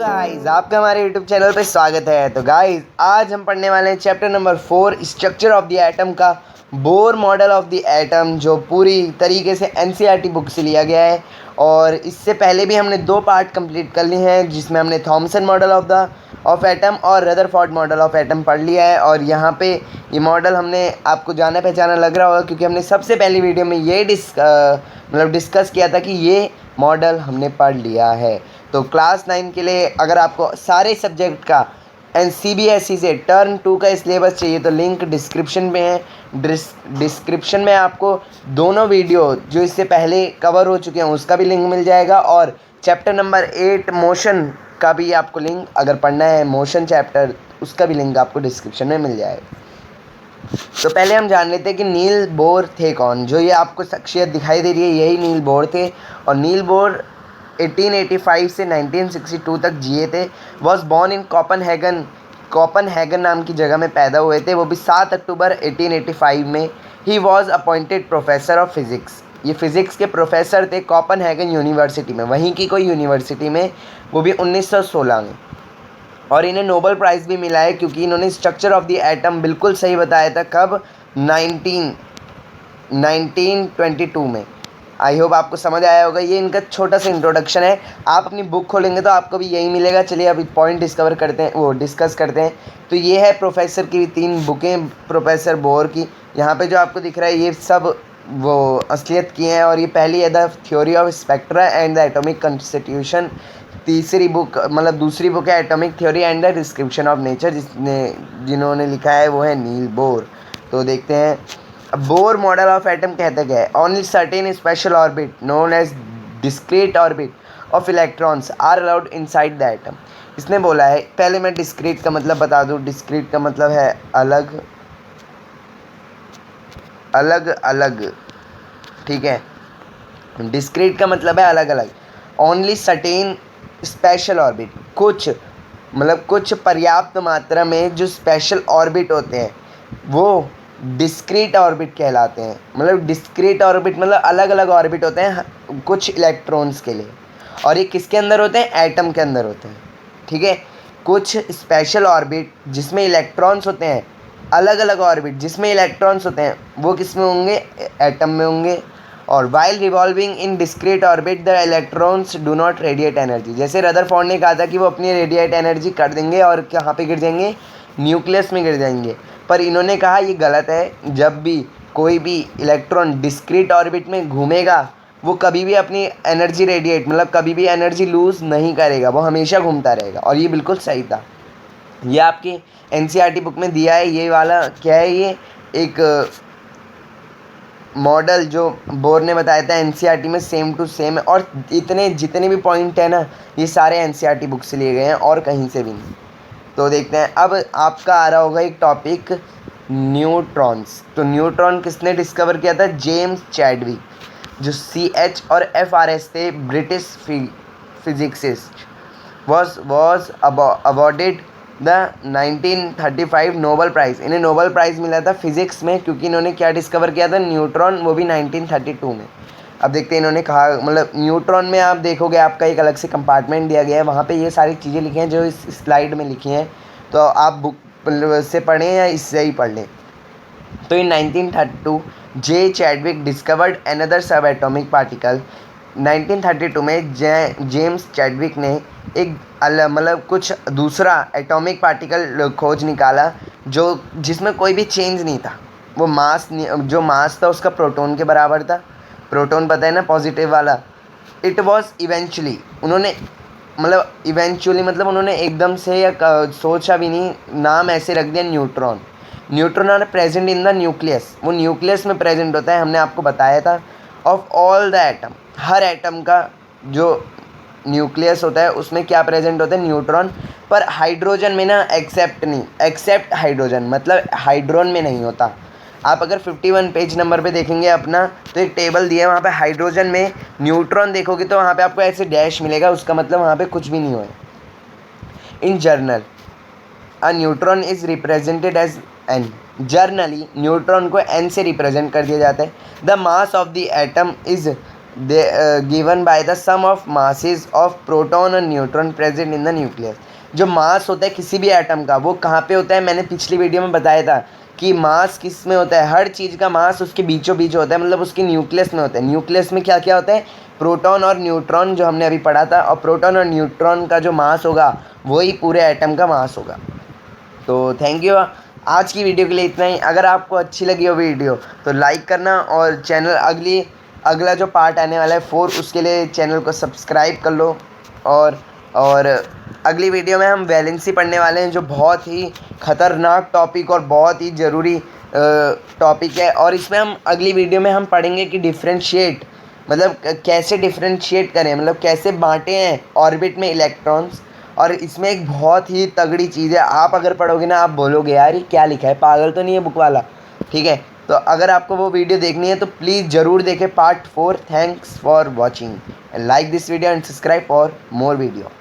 Guys, आपका हमारे YouTube channel पे स्वागत है। तो गाइस, आज हम पढ़ने वाले हैं chapter number 4 structure of the atom का Bohr model of the atom, जो पूरी तरीके से एनसीईआरटी बुक से लिया गया है। और इससे पहले भी हमने 2 पार्ट कंप्लीट कर लिए हैं, जिसमें हमने थॉमसन मॉडल ऑफ एटम और रदरफोर्ड मॉडल ऑफ एटम पढ़ लिया है। और यहाँ पे ये मॉडल हमने आपको जाना पहचाना लग रहा होगा, क्योंकि हमने सबसे पहली वीडियो में ये डिस्कस किया था कि ये मॉडल हमने पढ़ लिया है। तो क्लास 9 के लिए अगर आपको सारे सब्जेक्ट का एंड सीबीएसई से टर्म 2 का सिलेबस चाहिए तो लिंक डिस्क्रिप्शन में है। डिस्क्रिप्शन में आपको दोनों वीडियो जो इससे पहले कवर हो चुके हैं उसका भी लिंक मिल जाएगा, और चैप्टर नंबर 8 मोशन का भी आपको लिंक, अगर पढ़ना है मोशन चैप्टर, उसका भी लिंक आपको डिस्क्रिप्शन में मिल जाएगा। तो पहले हम जान लेते हैं कि नील बोर थे कौन। जो ये आपको शख्सियत दिखाई दे रही है, यही नील बोर थे। और नील बोर 1885 से 1962 तक जिए थे। वॉज बॉर्न इन कोपनहेगन नाम की जगह में पैदा हुए थे, वो भी 7 अक्टूबर 1885 में। He was appointed professor of physics. ये फिज़िक्स के प्रोफेसर थे कोपनहेगन यूनिवर्सिटी में, वहीं की कोई यूनिवर्सिटी में, वो भी 1916 में। और इन्हें नोबेल प्राइज़ भी मिला है, क्योंकि इन्होंने स्ट्रक्चर ऑफ द एटम बिल्कुल सही बताया था। कब? 1922 में। आई होप आपको समझ आया होगा। ये इनका छोटा सा इंट्रोडक्शन है। आप अपनी बुक खोलेंगे तो आपको भी यही मिलेगा। चलिए अभी पॉइंट डिस्कस करते हैं। तो ये है प्रोफेसर की 3 बुकें प्रोफेसर बोर की। यहाँ पे जो आपको दिख रहा है ये सब वो असलियत की हैं। और ये पहली है the theory of spectra and the atomic constitution. दूसरी बुक है atomic theory and the description of nature, जिन्होंने लिखा है वो है नील बोर। तो देखते हैं बोर मॉडल ऑफ एटम कहते क्या है। Only certain special orbit known as discrete orbit of electrons are allowed inside the atom. इसने बोला है, पहले मैं डिस्क्रीट का मतलब बता दूं। डिस्क्रीट का मतलब है अलग अलग, ठीक है। डिस्क्रीट का मतलब है अलग अलग। ओनली सर्टेन स्पेशल ऑर्बिट, कुछ पर्याप्त मात्रा में जो स्पेशल ऑर्बिट होते हैं वो डिस्क्रीट ऑर्बिट कहलाते हैं। मतलब डिस्क्रीट ऑर्बिट मतलब अलग अलग ऑर्बिट होते हैं कुछ इलेक्ट्रॉन्स के लिए। और ये किसके अंदर होते हैं? एटम के अंदर होते हैं, ठीक है। कुछ स्पेशल ऑर्बिट जिसमें इलेक्ट्रॉन्स होते हैं, अलग अलग ऑर्बिट जिसमें इलेक्ट्रॉन्स होते हैं, वो किस में होंगे? एटम में होंगे। और while revolving in discrete orbit the electrons do not radiate energy. जैसे रदरफोर्ड ने कहा था कि वो अपनी रेडिएट एनर्जी कर देंगे और कहाँ पे गिर जाएंगे? न्यूक्लियस में गिर जाएंगे। पर इन्होंने कहा ये गलत है। जब भी कोई भी इलेक्ट्रॉन डिस्क्रीट ऑर्बिट में घूमेगा वो कभी भी अपनी एनर्जी रेडिएट, मतलब कभी भी एनर्जी लूज़ नहीं करेगा, वो हमेशा घूमता रहेगा। और ये बिल्कुल सही था। ये आपकी एनसीईआरटी बुक में दिया है। ये वाला क्या है? ये एक मॉडल जो बोर ने बताया था एनसीईआरटी में सेम टू सेम है। और जितने भी पॉइंट है ना, ये सारे एनसीईआरटी बुक से लिए गए हैं और कहीं से भी नहीं। तो देखते हैं। अब आपका आ रहा होगा एक टॉपिक, न्यूट्रॉन्स। तो न्यूट्रॉन किसने डिस्कवर किया था? जेम्स चैडविक, जो CH और FRS थे, British physicist. Was awarded the 1935 Nobel prize. इन्हें नोबेल प्राइज़ मिला था फिज़िक्स में, क्योंकि इन्होंने क्या डिस्कवर किया था? न्यूट्रॉन, वो भी 1932 में। अब देखते हैं इन्होंने कहा, मतलब न्यूट्रॉन में आप देखोगे आपका एक अलग से कंपार्टमेंट दिया गया है, वहाँ पे ये सारी चीज़ें लिखी हैं जो इस स्लाइड में लिखी हैं। तो आप बुक से पढ़ें या इससे ही पढ़ लें। तो इन 1932 जे चैडविक डिस्कवर्ड अनदर सब एटॉमिक पार्टिकल। 1932 में जेम्स चैडविक ने एक मतलब कुछ दूसरा एटॉमिक पार्टिकल खोज निकाला जिसमें कोई भी चेंज नहीं था। वो जो मास था उसका प्रोटॉन के बराबर था। प्रोटॉन पता है ना, पॉजिटिव वाला। इट वॉज इवेंचुअली, मतलब उन्होंने एकदम से या सोचा भी नहीं, नाम ऐसे रख दिया neutron. Neutron are present in the nucleus, वो न्यूक्लियस में प्रेजेंट होता है, हमने आपको बताया था। ऑफ ऑल द एटम, हर एटम का जो न्यूक्लियस होता है उसमें क्या प्रेजेंट होता है? न्यूट्रॉन। पर हाइड्रोजन में ना एक्सेप्ट हाइड्रोजन, मतलब हाइड्रोन में नहीं होता। आप अगर 51 पेज नंबर पे देखेंगे अपना, तो एक टेबल दिया है, वहाँ पे हाइड्रोजन में न्यूट्रॉन देखोगे तो वहाँ पे आपको ऐसे डैश मिलेगा, उसका मतलब वहाँ पे कुछ भी नहीं हुआ है। In general a neutron is represented as n। Generally neutron को n से रिप्रेजेंट कर दिया जाता है। The mass of the atom is given by the sum of masses of proton और neutron present in the nucleus. जो mass होता है किसी भी एटम का वो कहाँ पे होता है, मैंने पिछली वीडियो में बताया था कि मास किस में होता है, हर चीज़ का मास उसके बीचों बीच होता है, मतलब उसके न्यूक्लियस में होता है। न्यूक्लियस में क्या क्या होता है, प्रोटॉन और न्यूट्रॉन जो हमने अभी पढ़ा था, और प्रोटॉन और न्यूट्रॉन का जो मास होगा वही पूरे एटम का मास होगा। तो थैंक यू, आज की वीडियो के लिए इतना ही। अगर आपको अच्छी लगी हो वीडियो तो लाइक करना, और चैनल अगला जो पार्ट आने वाला है 4 उसके लिए चैनल को सब्सक्राइब कर लो। और अगली वीडियो में हम वैलेंसी पढ़ने वाले हैं, जो बहुत ही ख़तरनाक टॉपिक और बहुत ही ज़रूरी टॉपिक है। और इसमें हम अगली वीडियो में हम पढ़ेंगे कि डिफ्रेंशिएट, मतलब कैसे डिफ्रेंशिएट करें, मतलब कैसे बांटे हैं ऑर्बिट में इलेक्ट्रॉन्स। और इसमें एक बहुत ही तगड़ी चीज़ है, आप अगर पढ़ोगे ना आप बोलोगे यार ये क्या लिखा है, पागल तो नहीं है बुक वाला। ठीक है, तो अगर आपको वो वीडियो देखनी है तो प्लीज़ ज़रूर देखें part 4। Thanks for watching, like this video and subscribe for more video.